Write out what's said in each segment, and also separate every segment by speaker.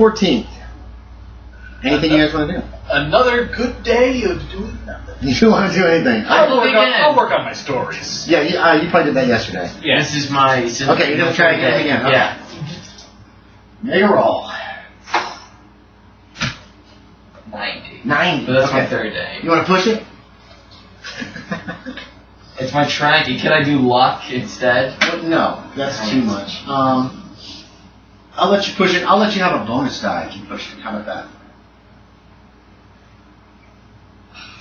Speaker 1: 14th. Anything you guys want to do?
Speaker 2: Another good day of doing nothing.
Speaker 1: You want to do anything?
Speaker 2: I'll work on my stories.
Speaker 1: Yeah, you probably did that yesterday.
Speaker 2: Yeah.
Speaker 3: This is my...
Speaker 1: Okay, you're going to try again. Okay.
Speaker 3: Yeah.
Speaker 1: Make a roll.
Speaker 3: 90.
Speaker 1: 90.
Speaker 3: But that's my third day.
Speaker 1: You want to push it?
Speaker 3: It's my tranky. Can I do luck instead?
Speaker 1: No, that's too much. I'll let you push it. I'll let you have a bonus die if you push it. How about that?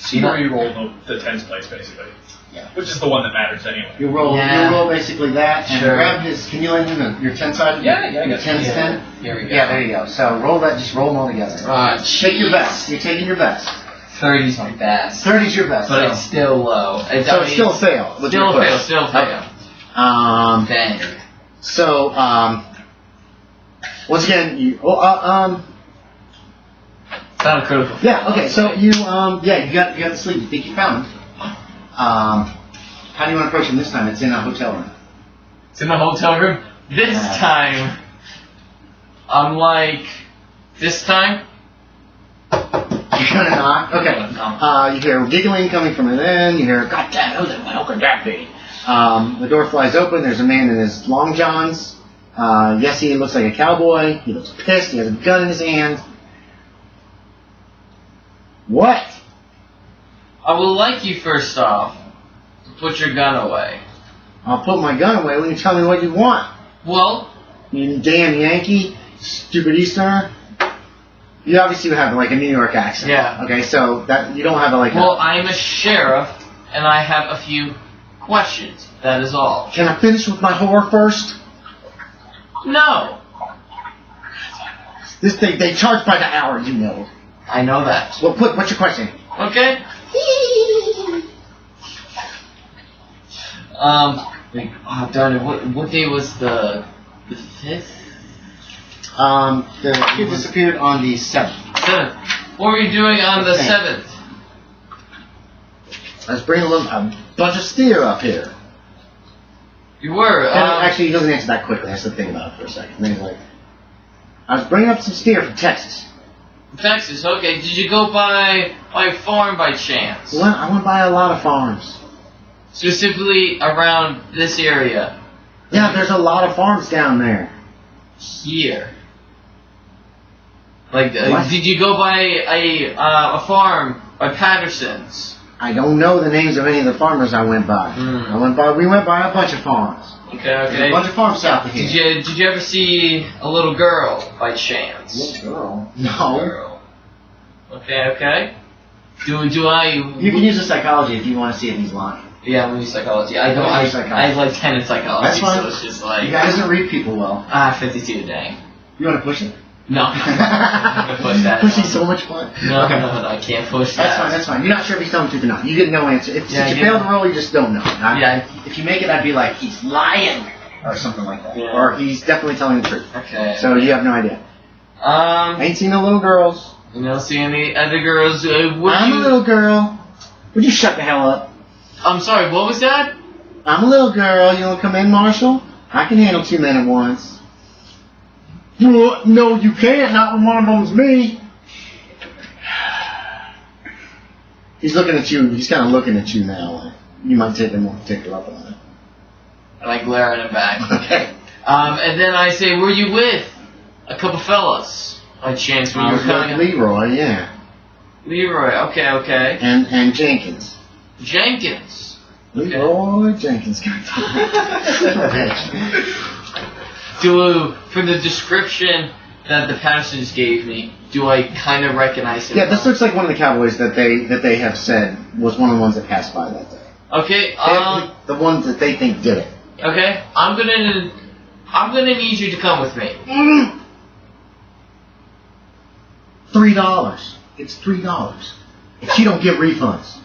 Speaker 2: So you re-roll the tens place, basically.
Speaker 1: Yeah.
Speaker 2: Which is the one that matters anyway.
Speaker 1: You roll basically that, and grab his. Can you lend him your 10 side?
Speaker 2: Yeah, I
Speaker 1: Your
Speaker 2: got
Speaker 1: 10's
Speaker 3: it.
Speaker 1: 10?
Speaker 3: Here we go.
Speaker 1: Yeah, there you go. So roll that, just roll them all together. Take your best. You're taking your best.
Speaker 3: 30's my best.
Speaker 1: 30's your best.
Speaker 3: But it's still low.
Speaker 1: It's still a fail.
Speaker 3: Still a fail.
Speaker 1: Okay.
Speaker 3: Dang.
Speaker 1: So, once again, you.
Speaker 3: It's not a critical.
Speaker 1: Yeah. Okay. So you. You got the sleeve. You think you found him. How do you want to approach him this time? It's in a hotel room.
Speaker 3: It's in the hotel room. This time, unlike this time.
Speaker 1: You're gonna knock. Okay. You hear giggling coming from within. You hear, "God damn, how could that be?" The door flies open. There's a man in his long johns. Yes, he looks like a cowboy. He looks pissed. He has a gun in his hand. What?
Speaker 3: I would like you first off to put your gun away.
Speaker 1: I'll put my gun away when you tell me what you want.
Speaker 3: Well,
Speaker 1: You damn Yankee, stupid Easterner. You obviously have like a New York accent.
Speaker 3: Yeah.
Speaker 1: Okay, so that you don't have
Speaker 3: I'm a sheriff, and I have a few questions. That is all.
Speaker 1: Can I finish with my horror first?
Speaker 3: No.
Speaker 1: They charge by the hour, you know.
Speaker 3: I know that.
Speaker 1: Well, what's your question?
Speaker 3: Okay. Wait, oh darn it! What day was the 5th?
Speaker 1: The kid disappeared on the 7th.
Speaker 3: 7th. What were you doing on the 7th?
Speaker 1: Let's bring a bunch of steer up here.
Speaker 3: You were.
Speaker 1: Actually, he doesn't answer that quickly. I have to think about it for a second. And then he's like, I was bringing up some steer from Texas.
Speaker 3: Texas. Okay. Did you go by a farm by chance?
Speaker 1: Well, I went by a lot of farms.
Speaker 3: Specifically around this area.
Speaker 1: Yeah, there's a lot of farms down there.
Speaker 3: Here. Like,
Speaker 1: What?
Speaker 3: did you go by a farm by Patterson's?
Speaker 1: I don't know the names of any of the farmers I went by. We went by a bunch of farms.
Speaker 3: Okay,
Speaker 1: There's
Speaker 3: okay.
Speaker 1: a bunch of farms south of here.
Speaker 3: Did you ever see a little girl by chance?
Speaker 1: Little girl? No.
Speaker 3: Girl. Okay. Do I?
Speaker 1: You can use a psychology if you want to see if he's lying.
Speaker 3: Yeah, I'm gonna use psychology. I have like 10 in psychology,
Speaker 1: That's fine.
Speaker 3: so it's just like
Speaker 1: You guys don't read people well.
Speaker 3: 52 dang.
Speaker 1: You want to push it?
Speaker 3: No. I'm gonna push that.
Speaker 1: Pushing's so much fun.
Speaker 3: No,
Speaker 1: Okay.
Speaker 3: no, I can't push that.
Speaker 1: That's fine. You're not sure if he's telling the truth or not. You get no answer. If you
Speaker 3: you
Speaker 1: fail the roll, you just don't know.
Speaker 3: Yeah.
Speaker 1: If you make it, I'd be like, he's lying, or something like that.
Speaker 3: Yeah.
Speaker 1: Or he's definitely telling the truth.
Speaker 3: Okay.
Speaker 1: So you have no idea. Ain't seen no little girls.
Speaker 3: You don't see any other girls.
Speaker 1: I'm a little girl. Would you shut the hell up?
Speaker 3: I'm sorry. What was that?
Speaker 1: I'm a little girl. You want to come in, Marshal? I can handle 2 men at once. Well, no, you can't. Not when one of them's me. He's looking at you. He's kind of looking at you now. You might take him up on it.
Speaker 3: And I glare at him back.
Speaker 1: Okay.
Speaker 3: And then I say, "Were you with a couple fellas by chance when you were coming?"
Speaker 1: Leroy, yeah.
Speaker 3: Leroy. Okay.
Speaker 1: And Jenkins.
Speaker 3: Jenkins.
Speaker 1: Leroy Jenkins.
Speaker 3: From the description that the Pattersons gave me, do I kind of recognize him?
Speaker 1: Yeah, this looks like one of the cowboys that they have said was one of the ones that passed by that day.
Speaker 3: Okay.
Speaker 1: The ones that they think did it.
Speaker 3: Okay. I'm gonna need you to come with me.
Speaker 1: $3. It's $3. If you don't get refunds.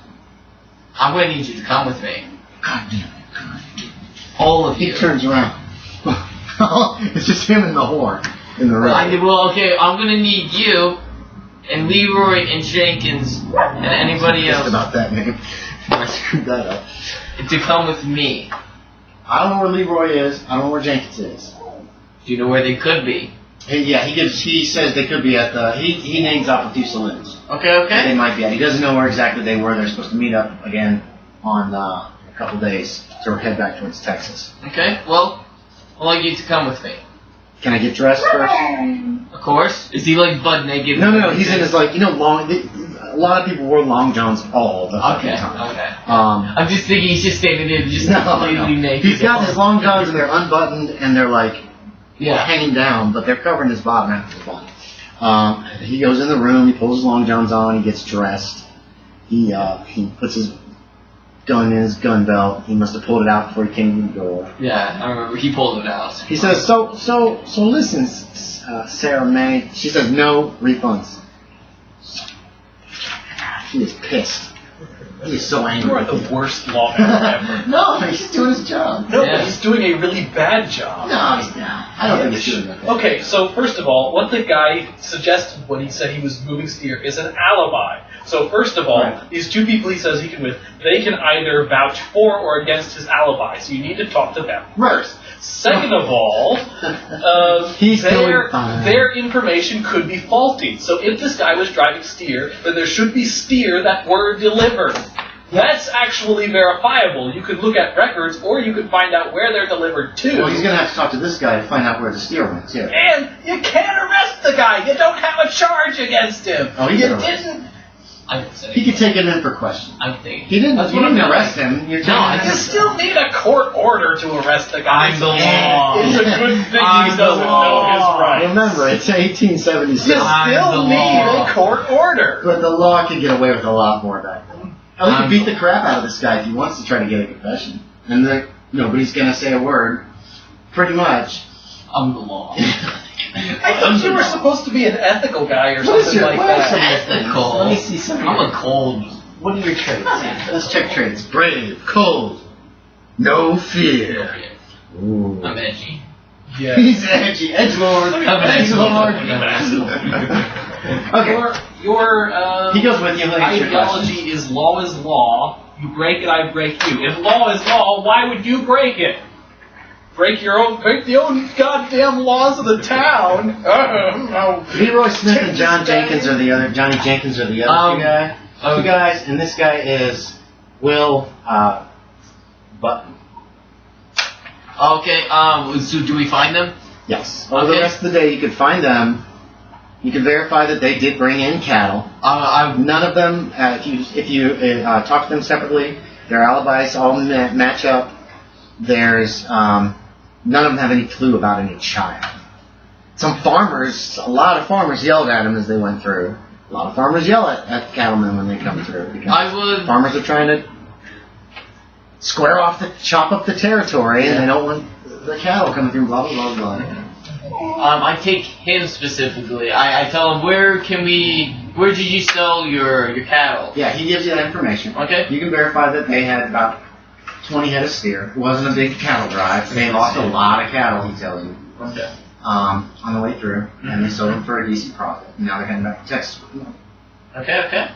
Speaker 3: I'm gonna need you to come with me.
Speaker 1: God damn it.
Speaker 3: All of
Speaker 1: He
Speaker 3: you.
Speaker 1: turns around. It's just him and the whore in the room.
Speaker 3: Okay. I'm gonna need you and Leroy and Jenkins and anybody
Speaker 1: Just
Speaker 3: else
Speaker 1: about that name. I screwed that up.
Speaker 3: to come with me.
Speaker 1: I don't know where Leroy is. I don't know where Jenkins is.
Speaker 3: Do you know where they could be?
Speaker 1: He says they could be at the. He names off a few saloons.
Speaker 3: Okay.
Speaker 1: They might be at. He doesn't know where exactly they were. They're supposed to meet up again on a couple days to head back towards Texas.
Speaker 3: Okay. Well, I'd like you to come with me.
Speaker 1: Can I get dressed first?
Speaker 3: Of course. Is he like butt naked?
Speaker 1: No. He's in his long. A lot of people wore long johns all the fucking time.
Speaker 3: Okay.
Speaker 1: I'm
Speaker 3: just thinking he's just standing there, just completely naked.
Speaker 1: He's got his long johns and they're unbuttoned and they're like hanging down, but they're covering his bottom half of his body. He goes in the room. He pulls his long johns on. He gets dressed. He puts his gun in his gun belt. He must have pulled it out before he came in the door.
Speaker 3: Yeah, I remember he pulled it out.
Speaker 1: He says, "So listen, Sarah May." She says, "No refunds." He is pissed. He is so angry.
Speaker 2: You are the worst lawman ever.
Speaker 1: No, he's doing his job.
Speaker 2: No, but he's doing a really bad job.
Speaker 1: No, he's not. I don't think he's doing that.
Speaker 2: Okay, so first of all, what the guy suggested when he said he was moving steer is an alibi. So first of all, these two people he says he can with, they can either vouch for or against his alibi. So you need to talk to them first. Second of all, their information could be faulty. So if this guy was driving steer, then there should be steer that were delivered. That's actually verifiable. You could look at records, or you could find out where they're delivered to.
Speaker 1: Well, he's going to have to talk to this guy to find out where the steer went, too.
Speaker 2: And you can't arrest the guy. You don't have a charge against him.
Speaker 1: Oh, he
Speaker 2: didn't.
Speaker 1: He could take him in for questioning.
Speaker 3: I'm thinking.
Speaker 1: He didn't. You didn't arrest him.
Speaker 2: You still need a court order to arrest the guy.
Speaker 3: I'm the law.
Speaker 2: It's a good thing he doesn't know his rights.
Speaker 1: Remember, it's 1876.
Speaker 2: You still need a court order.
Speaker 1: But the law could get away with a lot more back then. Oh, he could beat the crap out of this guy if he wants to try to get a confession. And nobody's going to say a word. Pretty much.
Speaker 3: I'm the law.
Speaker 2: I thought you were supposed to be an ethical guy or something like that.
Speaker 3: Ethical.
Speaker 1: Let me see something.
Speaker 3: I'm a cold.
Speaker 1: What are your traits? Let's check traits. Brave, cold, no fear. Ooh.
Speaker 3: I'm edgy.
Speaker 2: Yeah.
Speaker 1: He's edgy. Edgelord. Okay.
Speaker 2: Your
Speaker 1: he goes with you.
Speaker 2: ideology is law is law. You break it, I break you. If law is law, why would you break it? Break the own goddamn laws of the town.
Speaker 1: Leroy Smith and Johnny Jenkins are the other two guys, and this guy is Will Button.
Speaker 3: Okay. So do we find them?
Speaker 1: Yes. Over the rest of the day, you could find them. You can verify that they did bring in cattle. None of them. If you talk to them separately, their alibis all match up. There's none of them have any clue about any child. A lot of farmers yelled at him as they went through. A lot of farmers yell at the cattlemen when they come through. Because farmers are trying to chop up the territory, and they don't want the cattle coming through, blah, blah, blah, blah.
Speaker 3: I take him specifically. I tell him, where did you sell your cattle?
Speaker 1: Yeah, he gives you that information.
Speaker 3: Okay.
Speaker 1: You can verify that they had about 20 head of steer. It wasn't a big cattle drive. They lost a lot of cattle, he tells you.
Speaker 3: Okay.
Speaker 1: On the way through, and they sold them for a decent profit. Now they're heading back to Texas.
Speaker 3: Okay.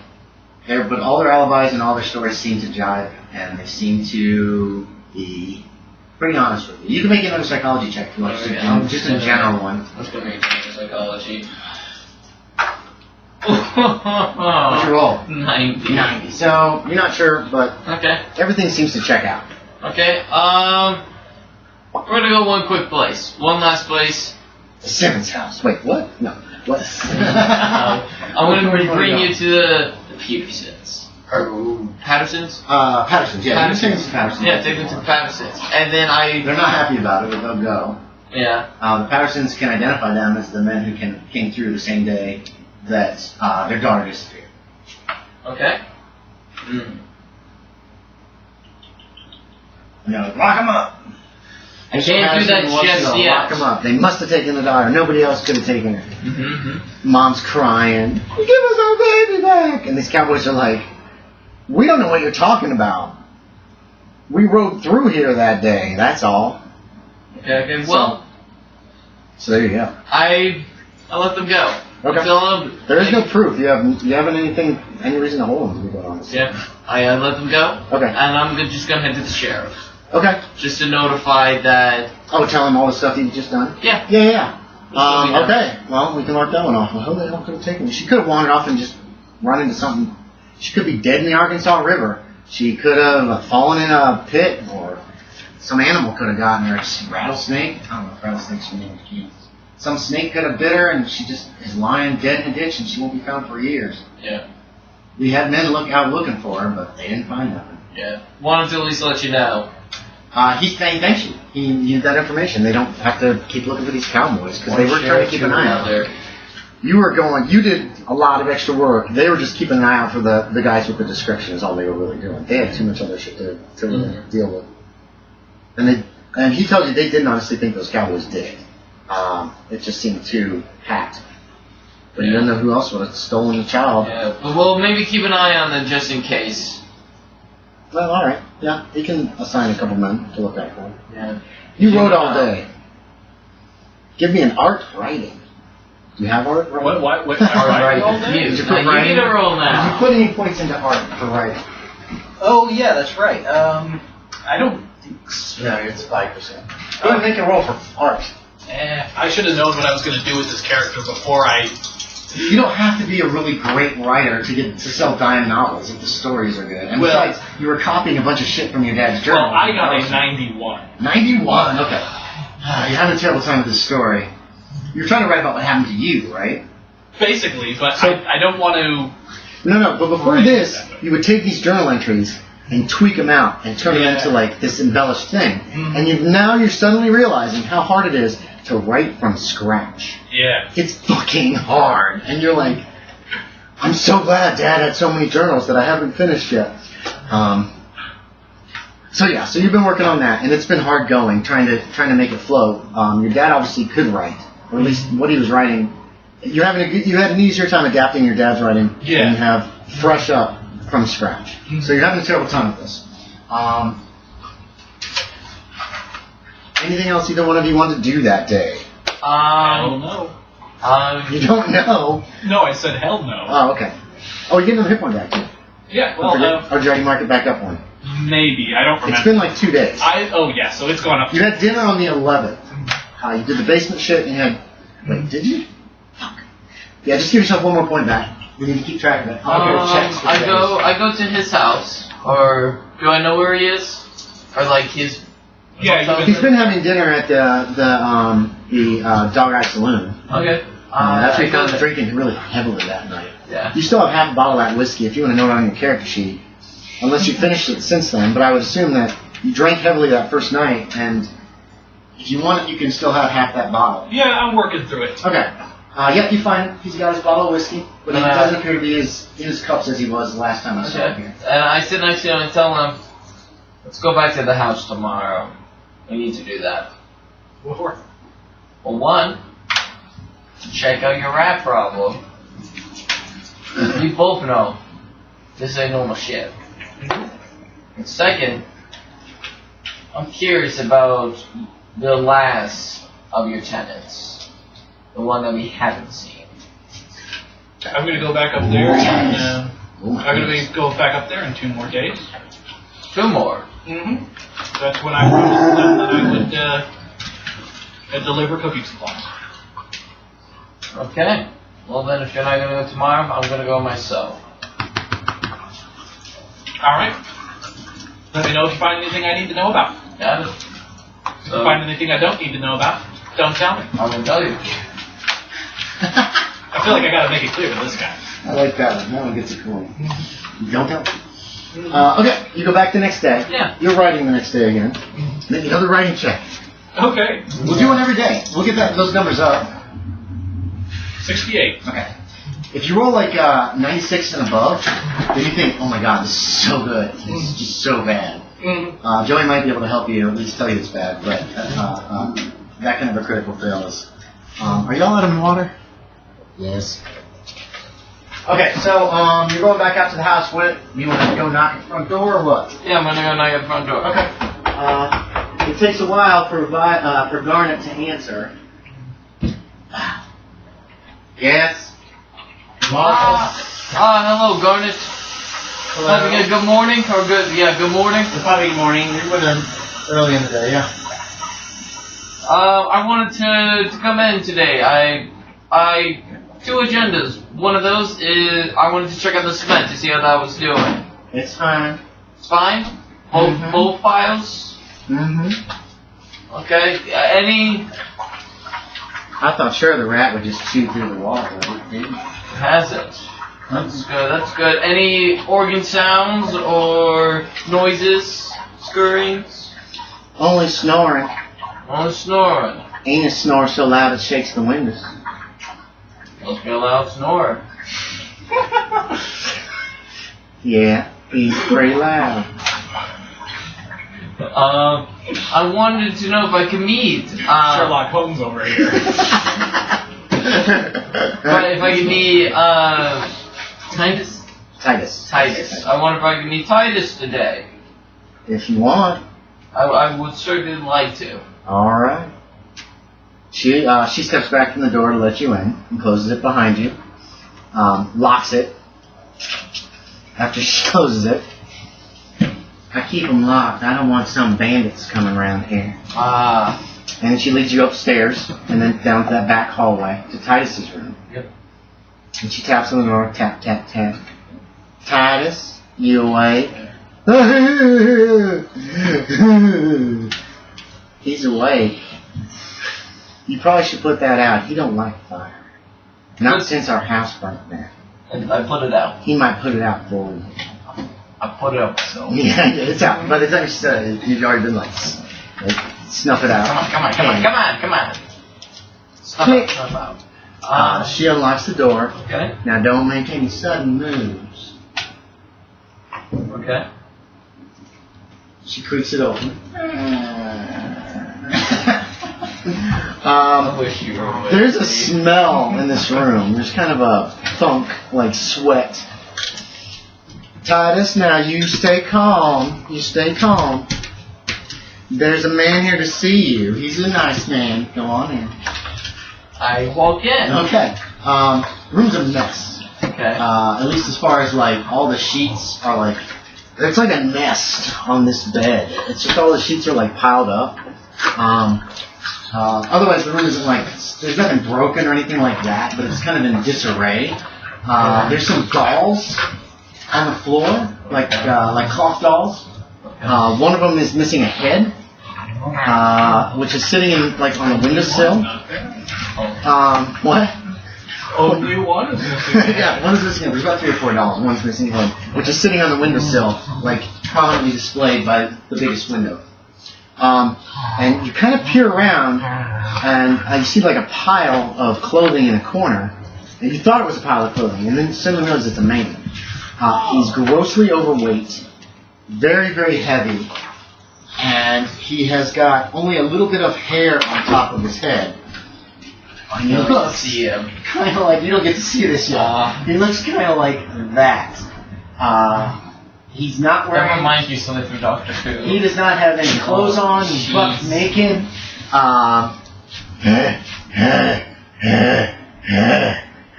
Speaker 1: But all their alibis and all their stories seem to jive, and they seem to be pretty honest with you. You can make another psychology check if you want, just a general one.
Speaker 3: Let's go make psychology.
Speaker 1: What's your roll?
Speaker 3: 90.
Speaker 1: So, you're not sure, but everything seems to check out.
Speaker 3: Okay, we're gonna go one quick place. One last place.
Speaker 1: The Simmons house. Wait, what? No. What?
Speaker 3: I'm gonna bring you to the Petersons. Pattersons?
Speaker 1: Pattersons, yeah.
Speaker 3: Pattersons.
Speaker 1: Pattersons.
Speaker 3: Yeah, take them to the Pattersons. And then
Speaker 1: They're not happy about it, but they'll go.
Speaker 3: Yeah.
Speaker 1: The Pattersons can identify them as the men who came through the same day that their daughter disappeared.
Speaker 3: Okay.
Speaker 1: And they're like, lock them up!
Speaker 3: I can't do that just yet.
Speaker 1: Lock them up. They must have taken the daughter. Nobody else could have taken her.
Speaker 3: Mm-hmm.
Speaker 1: Mom's crying. Give us our baby back! And these cowboys are like, we don't know what you're talking about. We rode through here that day, that's all.
Speaker 3: Okay, well.
Speaker 1: So there you go.
Speaker 3: I let them go.
Speaker 1: Okay. There is no proof. You haven't any reason to hold them, to be quite honest.
Speaker 3: Yeah. I let them go.
Speaker 1: Okay.
Speaker 3: And I'm just gonna head to the sheriff.
Speaker 1: Okay.
Speaker 3: Just to notify that.
Speaker 1: Oh, tell him all the stuff you've just done?
Speaker 3: Yeah.
Speaker 1: Yeah. Okay, well, we can mark that one off. Well, who the hell could have taken me? She could have wandered off and just run into something. She could be dead in the Arkansas River. She could have fallen in a pit, or some animal could have gotten her. Rattlesnake? I don't know if rattlesnakes are named keys. Some snake could have bit her, and she just is lying dead in a ditch, and she won't be found for years.
Speaker 3: Yeah.
Speaker 1: We had men out looking for her, but they didn't find nothing.
Speaker 3: Yeah. Wanted to at least let you know.
Speaker 1: He's saying thank you. He needed that information. They don't have to keep looking for these cowboys, because they were trying to keep an eye out
Speaker 3: there.
Speaker 1: You did a lot of extra work. They were just keeping an eye out for the guys with the description is all they were really doing. They had too much other shit to really deal with. And he told you they didn't honestly think those cowboys did it. It just seemed too hacked. But you don't know who else would have stolen the child.
Speaker 3: Yeah, but we'll maybe keep an eye on them just in case.
Speaker 1: Well, alright. Yeah, he can assign a couple men to look out for him.
Speaker 3: Yeah.
Speaker 1: You wrote all day. Give me an art writing. Do you have art writing?
Speaker 2: What art writing all day?
Speaker 1: Did you put writing?
Speaker 3: You need a roll now.
Speaker 1: Did you put any points into art for writing?
Speaker 4: Oh, yeah, that's right. I don't think so.
Speaker 1: No, it's 5%. Go ahead and make a roll for art.
Speaker 2: I should have known what I was going to do with this character before I...
Speaker 1: You don't have to be a really great writer to sell dime novels if the stories are good. And besides, you were copying a bunch of shit from your dad's journal.
Speaker 2: Well, I got a 91.
Speaker 1: 91? Okay. You're having a terrible time with this story. You're trying to write about what happened to you, right?
Speaker 2: Basically, but I don't want to...
Speaker 1: No, but before this, you would take these journal entries and tweak them out and turn them into like this embellished thing. And now you're suddenly realizing how hard it is to write from scratch.
Speaker 2: Yeah.
Speaker 1: It's fucking hard. And you're like, I'm so glad Dad had so many journals that I haven't finished yet. So you've been working on that, and it's been hard going, trying to make it flow. Your dad obviously could write, or at least what he was writing. You had an easier time adapting your dad's writing than you have fresh up from scratch. So you're having a terrible time with this. Anything else either one of you want to do that day?
Speaker 2: I don't know.
Speaker 1: You don't know?
Speaker 2: No, I said hell no.
Speaker 1: Oh, okay. Oh, you're getting another hit point back too.
Speaker 2: Yeah, well,
Speaker 1: or did you already mark it back up one?
Speaker 2: Maybe. I don't remember.
Speaker 1: It's been like 2 days.
Speaker 2: So it's gone up.
Speaker 1: You had dinner on the 11th. You did the basement shit and you had... Wait, did you? Fuck. Yeah, just give yourself one more point back. We need to keep track of it.
Speaker 3: I go to his house, or do I know where he is? Or like his...
Speaker 2: Yeah,
Speaker 1: he's been having dinner at the Dog Eye Saloon.
Speaker 3: Okay.
Speaker 1: That's where he was drinking really heavily that night.
Speaker 3: Yeah.
Speaker 1: You still have half a bottle of that whiskey if you want to note it on your character sheet. Unless you finished it since then, but I would assume that you drank heavily that first night, and if you want it, you can still have half that bottle.
Speaker 2: Yeah, I'm working through it.
Speaker 1: Okay. Yep, you find he's got his bottle of whiskey, but he doesn't appear to be in his cups as he was the last time I saw him here.
Speaker 3: And I sit next to him and tell him, let's go back to the house tomorrow. We need to do that.
Speaker 2: What for?
Speaker 3: Well, one, to check out your rat problem. We both know this ain't normal shit. And second, I'm curious about the last of your tenants. The one that we haven't seen.
Speaker 2: I'm going to go back up there and I'm going to go back up there in 2 more days.
Speaker 3: 2 more?
Speaker 2: Mm-hmm. That's when I promised them that I would deliver cooking supplies.
Speaker 3: Okay. Well then, if you're not going to go tomorrow, I'm going to go myself.
Speaker 2: Alright. Let me know if you find anything I need to know about.
Speaker 3: Got it.
Speaker 2: If you find anything I don't need to know about, don't tell me.
Speaker 3: I'm going to tell you.
Speaker 2: I feel like I got to make it clear to this guy.
Speaker 1: I like that one. That one gets it cool. You don't tell. Okay, you go back the next day.
Speaker 3: Yeah.
Speaker 1: You're writing the next day again. Make another writing check.
Speaker 2: Okay.
Speaker 1: We'll do one every day. We'll get those numbers up.
Speaker 2: 68.
Speaker 1: Okay. If you roll like 96 and above, then you think, oh my god, this is so good. This is just so bad. Joey might be able to help you, at least tell you it's bad, but that kind of a critical fail is... are y'all out of water? Yes. Okay, so you're going back out to the house. What? You want to go knock at the front door or what?
Speaker 3: Yeah, I'm going to go knock at the front door.
Speaker 1: Okay. It takes a while for Garnet to answer. Yes? Marshal?
Speaker 3: Hello, Garnet.
Speaker 1: Hello.
Speaker 3: Having a good morning? Or good morning?
Speaker 1: It's probably morning. You're with them early in the day, yeah.
Speaker 3: I wanted to come in today. I 2 agendas. One of those is I wanted to check out the cement to see how that was doing.
Speaker 1: It's fine.
Speaker 3: It's fine? Both files?
Speaker 1: Mm-hmm.
Speaker 3: Okay. Any...
Speaker 1: I thought sure the rat would just chew through the wall, but it didn't.
Speaker 3: It hasn't. That's good, that's good. Any organ sounds or noises? Scurryings?
Speaker 1: Only snoring.
Speaker 3: Only snoring.
Speaker 1: Ain't a snore so loud it shakes the windows.
Speaker 3: Must be a loud snore.
Speaker 1: Yeah, he's pretty loud.
Speaker 3: I wanted to know if I could meet
Speaker 2: Sherlock Holmes over here.
Speaker 3: if I could meet Titus.
Speaker 1: Titus.
Speaker 3: I wonder if I could meet Titus today.
Speaker 1: If you want.
Speaker 3: I would certainly like to.
Speaker 1: All right. She steps back from the door to let you in and closes it behind you. Locks it. After she closes it, I keep them locked. I don't want some bandits coming around here. And then she leads you upstairs and then down to that back hallway to Titus's room.
Speaker 3: Yep.
Speaker 1: And she taps on the door. Tap, tap, tap. Titus, you awake? He's awake. You probably should put that out. He don't like fire. Not since our house burnt down.
Speaker 3: I put it out.
Speaker 1: He might put it out for you.
Speaker 3: I put it out myself.
Speaker 1: Yeah, it's out. By the time she said it, you've already been like snuff it out.
Speaker 3: Come on.
Speaker 1: Click.
Speaker 3: Snuff out.
Speaker 1: She unlocks the door.
Speaker 3: Okay.
Speaker 1: Now don't make any sudden moves.
Speaker 3: Okay.
Speaker 1: She creaks it open.
Speaker 3: I wish you were awake.
Speaker 1: There's a smell in this room. There's kind of a funk, like sweat. Titus, now you stay calm. You stay calm. There's a man here to see you. He's a nice man. Go on in.
Speaker 3: I walk in.
Speaker 1: Okay. Room's a mess.
Speaker 3: Okay.
Speaker 1: At least as far as like all the sheets are like, it's like a nest on this bed. It's just all the sheets are like piled up. Otherwise the room isn't like, there's nothing broken or anything like that, but it's kind of in disarray. There's some dolls on the floor, like cloth dolls. One of them is missing a head, which is sitting in like on the windowsill. What?
Speaker 2: Oh, you want it?
Speaker 1: Yeah, one is missing a head. There's about 3 or 4 dolls. One's missing a head, which is sitting on the windowsill, like prominently displayed by the biggest window. And you kind of peer around, and you see like a pile of clothing in a corner. And you thought it was a pile of clothing, and then suddenly realize it's a man. He's grossly overweight, very, very heavy, and he has got only a little bit of hair on top of his head.
Speaker 3: You don't get to see him.
Speaker 1: Kind of like, you don't get to see this yet. He looks kind of like that. He's not wearing...
Speaker 3: That reminds me of something from Doctor Who.
Speaker 1: He does not have any clothes on. He's buck naked.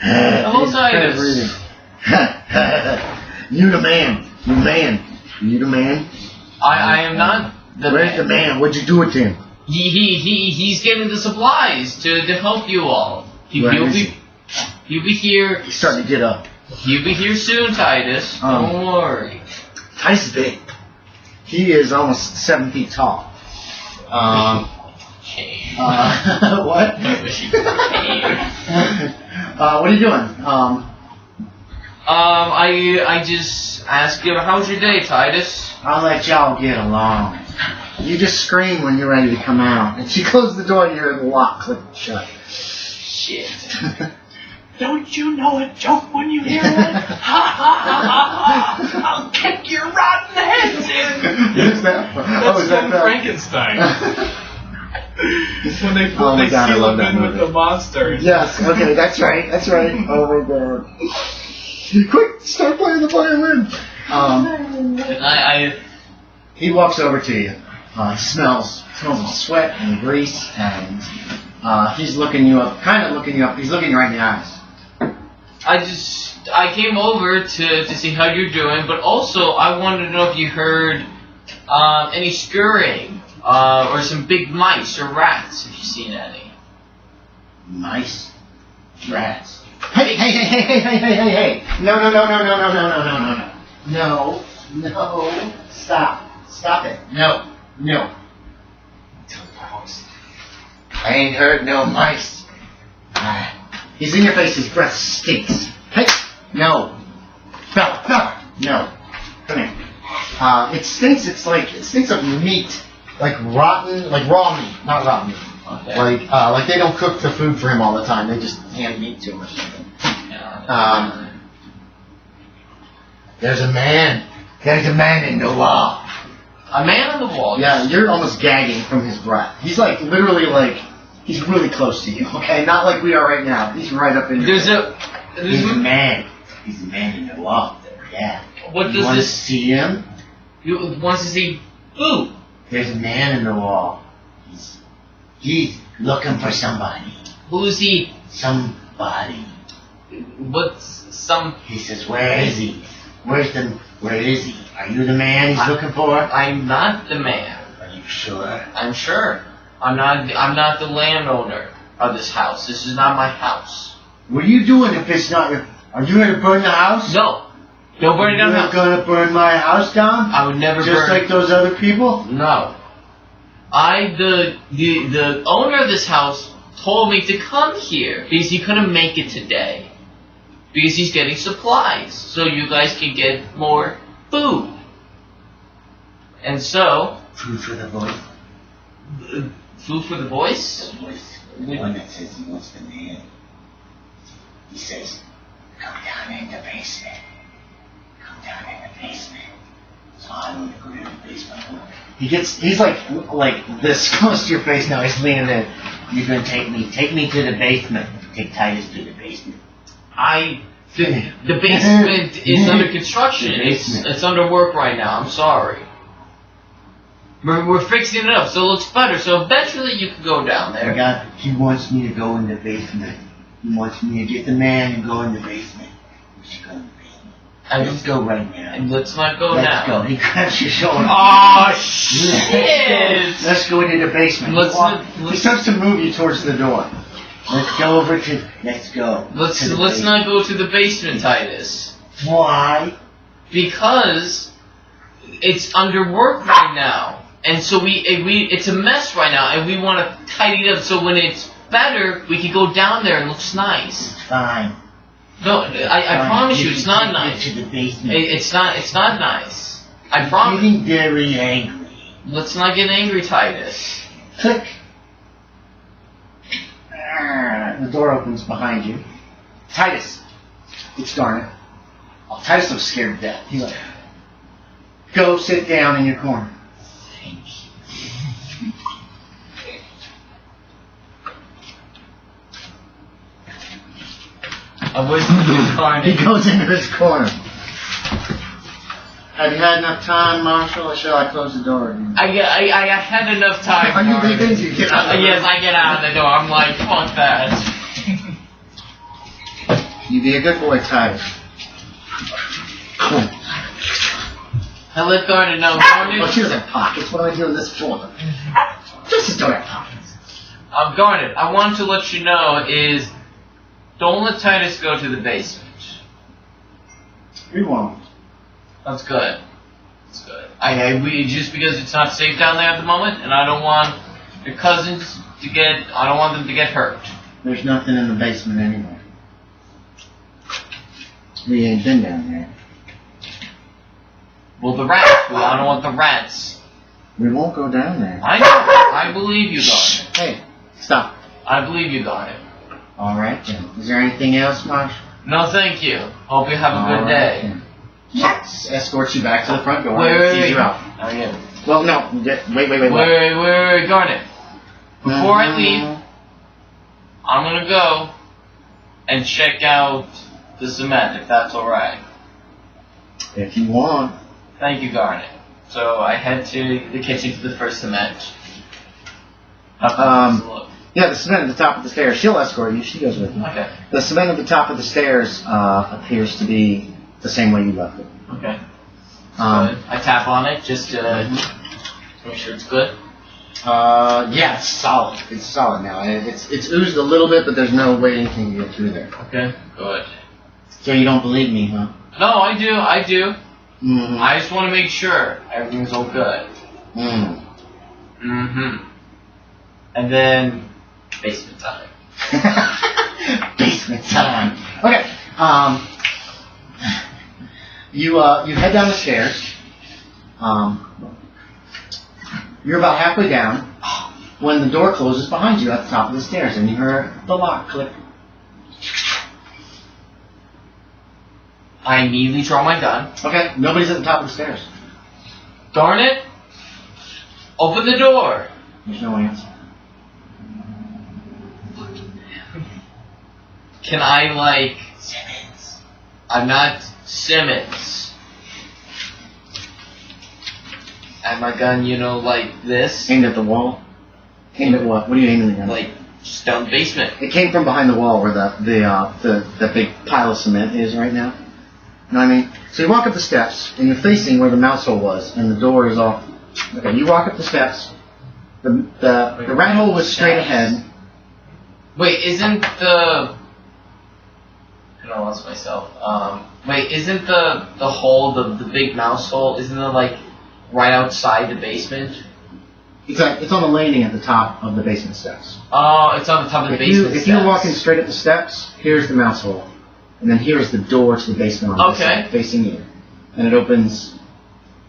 Speaker 3: Hello, Titus.
Speaker 1: You the man. You the man.
Speaker 3: I am not the
Speaker 1: Where's
Speaker 3: man.
Speaker 1: the man? What'd you do with him?
Speaker 3: He's getting the supplies to help you all. He'll be here.
Speaker 1: He's starting to get up.
Speaker 3: He'll be here soon, Titus. Don't worry.
Speaker 1: Titus is big. He is almost 7 feet tall. What? What are you doing?
Speaker 3: I just asked you, how's your day, Titus?
Speaker 1: I'll let y'all get along. You just scream when you're ready to come out. And she closed the door and you hear the lock click shut.
Speaker 3: Shit.
Speaker 2: Don't you know a joke when you hear it? Ha ha ha ha! I'll kick your rotten heads in!
Speaker 1: Who's that?
Speaker 2: That's from Frankenstein. When they seal him in with the monsters.
Speaker 1: Yes, okay, that's right. Oh my god. Quick, start playing the violin! He walks over to you. He smells of sweat and grease, and he's looking you up. He's looking you right in the eyes.
Speaker 3: I came over to see how you're doing, but also I wanted to know if you heard any scurrying Or some big mice or rats, if you've seen any.
Speaker 1: Mice? Rats? Hey, hey, hey, hey, hey, hey, hey, hey, hey! No, no, no, no, no, no, no, no, no, no, no. No, no. Stop. Stop it. No, no. I ain't heard no mice. He's in your face, his breath stinks. Hey! No. Fella, fella! No. Come here. It stinks, it stinks of meat. Like rotten, like raw meat, not raw meat.
Speaker 3: Okay.
Speaker 1: Like they don't cook the food for him all the time, they just hand meat to him or something.
Speaker 3: Yeah.
Speaker 1: There's a man. There's a man in the wall.
Speaker 3: A man on the wall.
Speaker 1: Yeah, you're almost gagging from his breath. He's like, literally like, he's really close to you, okay? Not like we are right now. He's right up in your
Speaker 3: There's
Speaker 1: face. He's a
Speaker 3: a.
Speaker 1: man. He's a man in the wall there, yeah.
Speaker 3: What
Speaker 1: You
Speaker 3: does
Speaker 1: want to
Speaker 3: this?
Speaker 1: see him?
Speaker 3: You wants to see who?
Speaker 1: There's a man in the wall. He's looking for somebody.
Speaker 3: Who is he?
Speaker 1: Somebody.
Speaker 3: What's some?
Speaker 1: He says, where is he? Where is he? Are you the man he's looking for?
Speaker 3: I'm not the man.
Speaker 1: Are you sure?
Speaker 3: I'm sure. I'm not the landowner of this house. This is not my house.
Speaker 1: What are you doing if it's not your... Are you going to burn the house?
Speaker 3: No. Don't burn it down.
Speaker 1: You're going to burn my house down?
Speaker 3: I would never
Speaker 1: Just
Speaker 3: burn.
Speaker 1: like those other people?
Speaker 3: No. The owner of this house told me to come here because he couldn't make it today. Because he's getting supplies, so you guys can get more food. And so...
Speaker 1: Food for the boy.
Speaker 3: Food for the boys?
Speaker 1: The one that says he wants the man. He says, come down in the basement. Come down in the basement. So I'm going to go to the basement. He's like this close to your face now. He's leaning in. You're going to take me to the basement. Take Titus to the basement.
Speaker 3: The basement is under construction. It's under work right now. I'm sorry. We're fixing it up so it looks better. So eventually you can go down there.
Speaker 1: He wants me to go in the basement. He wants me to get the man and go in the basement. We should go in the basement. Let's go right now.
Speaker 3: Let's not go
Speaker 1: Let's
Speaker 3: now.
Speaker 1: go. He grabs your shoulder.
Speaker 3: Oh shit!
Speaker 1: Let's go into the basement. He starts to move you towards the door. Let's go over to. Let's go.
Speaker 3: Let's not go to the basement, Titus.
Speaker 1: Why?
Speaker 3: Because it's under work right now, and so it's a mess right now, and we want to tidy it up so when it's better, we can go down there and it looks nice.
Speaker 1: It's fine.
Speaker 3: No, I promise you, it's not nice.
Speaker 1: To the basement.
Speaker 3: It's not nice. I promise.
Speaker 1: Getting very angry.
Speaker 3: Let's not get angry, Titus.
Speaker 1: Click. The door opens behind you. Titus. It's Garnet. Oh, Titus looks scared to death. He's like, go sit down in your corner.
Speaker 3: Thank you. I wish
Speaker 1: He goes into his corner. Have you had enough time, Marshal, or shall I close the door again?
Speaker 3: I had enough time.
Speaker 1: Are you leaving? You get out of the
Speaker 3: Yes, I get out of the door. I'm like, fuck that.
Speaker 1: You be a good boy, Titus.
Speaker 3: I let Garnet know.
Speaker 1: Oh, she doesn't have pockets. What am I doing this for? Just don't have pockets.
Speaker 3: Garnet, I want to let you know is don't let Titus go to the basement.
Speaker 1: We won't.
Speaker 3: That's good. That's good. We just because it's not safe down there at the moment, and I don't want your cousins to get. I don't want them to get hurt.
Speaker 1: There's nothing in the basement anyway. We ain't been down there.
Speaker 3: Well, the rats. Well, I don't want the rats.
Speaker 1: We won't go down there.
Speaker 3: I know. I believe you, Garnet.
Speaker 1: Hey, stop.
Speaker 3: I believe you, Garnet.
Speaker 1: All right then. Is there anything else, Marsh?
Speaker 3: No, thank you. Hope you have a good day.
Speaker 1: Yes. Escorts you back to the front door.
Speaker 3: Wait.
Speaker 1: Sees you out.
Speaker 3: Oh, yeah.
Speaker 1: Well, no. Wait.
Speaker 3: Wait, Garnet. Before I leave, I'm gonna go and check out the cement, if that's alright.
Speaker 1: If you want.
Speaker 3: Thank you, Garnet. So I head to the kitchen for the first cement.
Speaker 1: Yeah, the cement at the top of the stairs. She'll escort you. She goes with you.
Speaker 3: Okay.
Speaker 1: The cement at the top of the stairs appears to be the same way you left it.
Speaker 3: Okay. Good. I tap on it just to make sure it's good.
Speaker 1: Yeah, it's solid. It's solid now. It's oozed a little bit, but there's no way anything can get through there.
Speaker 3: Okay, good.
Speaker 1: So you don't believe me, huh?
Speaker 3: No, I do.
Speaker 1: Mm-hmm.
Speaker 3: I just want to make sure everything's all good. And then, basement time.
Speaker 1: Basement time. Okay. You head down the stairs. You're about halfway down when the door closes behind you at the top of the stairs, and you hear the lock click.
Speaker 3: I immediately draw my gun.
Speaker 1: Okay. Nobody's at the top of the stairs.
Speaker 3: Darn it! Open the door.
Speaker 1: There's no answer.
Speaker 3: Can I, like...
Speaker 1: Simmons.
Speaker 3: I'm not Simmons. I have my gun, like this.
Speaker 1: Aimed at the wall? Aimed at what? What are you aiming at?
Speaker 3: Like, just down the basement.
Speaker 1: It came from behind the wall where the big pile of cement is right now. You know what I mean? So you walk up the steps, and you're facing where the mouse hole was, and the door is off. Okay, you walk up the steps. The rat hole was straight ahead.
Speaker 3: Wait, isn't the... I lost myself. Wait, isn't the hole, the big mouse hole, isn't it, like, right outside the basement?
Speaker 1: It's on the landing at the top of the basement steps.
Speaker 3: Oh, it's on the top of the basement steps.
Speaker 1: If you're walking straight up the steps, here's the mouse hole. And then here's the door to the basement on this side, facing you. And it opens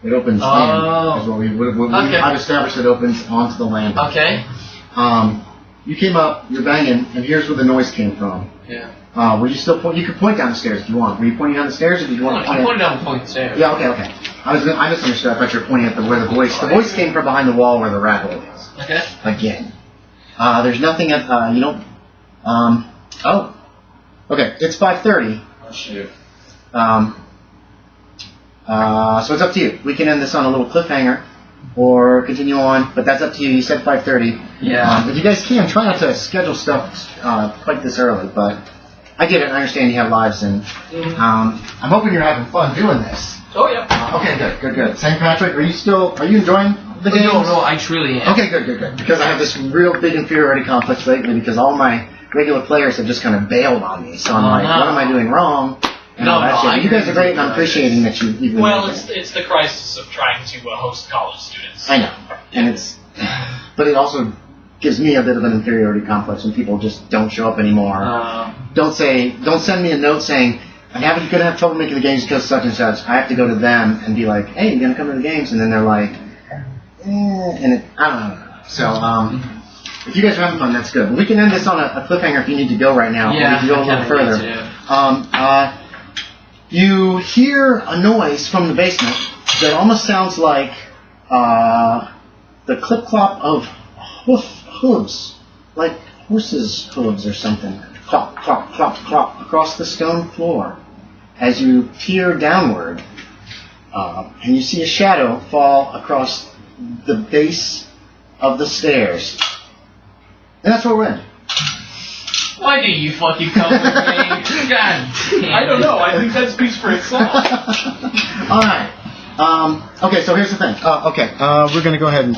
Speaker 1: in, is what I've established it opens onto the landing.
Speaker 3: Okay.
Speaker 1: You came up, you're banging, and here's where the noise came from.
Speaker 3: Yeah.
Speaker 1: Were you still you could point down the stairs if you want. Were you pointing down the stairs, or did you want to point?
Speaker 3: I'm pointing down the stairs.
Speaker 1: Yeah. Okay. I misunderstood. I thought you were pointing at where the voice. The voice came from behind the wall where the rat hole is.
Speaker 3: Okay.
Speaker 1: Again. There's nothing at you don't. Oh. Okay. It's 5:30.
Speaker 3: Oh shoot.
Speaker 1: So it's up to you. We can end this on a little cliffhanger, or continue on, but that's up to you. You said 5:30.
Speaker 3: Yeah.
Speaker 1: If you guys can, try not to schedule stuff quite this early, but I get it. I understand you have lives, and I'm hoping you're having fun doing this.
Speaker 2: Oh, yeah.
Speaker 1: Okay, good. St. Patrick, are you enjoying the games?
Speaker 3: No, I truly am.
Speaker 1: Okay, good. Because I have this real big inferiority complex lately because all my regular players have just kind of bailed on me. So I'm like, what am I doing wrong? And you guys are great, and I'm appreciating that you.
Speaker 2: Well, it's the crisis of trying to host college students.
Speaker 1: I know, and but it also gives me a bit of an inferiority complex when people just don't show up anymore. Don't send me a note saying I'm gonna have trouble making the games because such and such. I have to go to them and be like, hey, you gonna come to the games? And then they're like, I don't know. So if you guys are having fun, that's good. But we can end this on a cliffhanger if you need to go right now.
Speaker 3: Yeah,
Speaker 1: or we can go a little further. You hear a noise from the basement that almost sounds like the clip-clop of hooves, like horses' hooves or something. Clop, clop, clop, clop, across the stone floor as you peer downward. And you see a shadow fall across the base of the stairs. And that's where we're in.
Speaker 3: Why do you fucking come with me? God damn.
Speaker 2: I don't know. I think that speaks for itself.
Speaker 1: All right. Okay, so here's the thing. We're going to go ahead and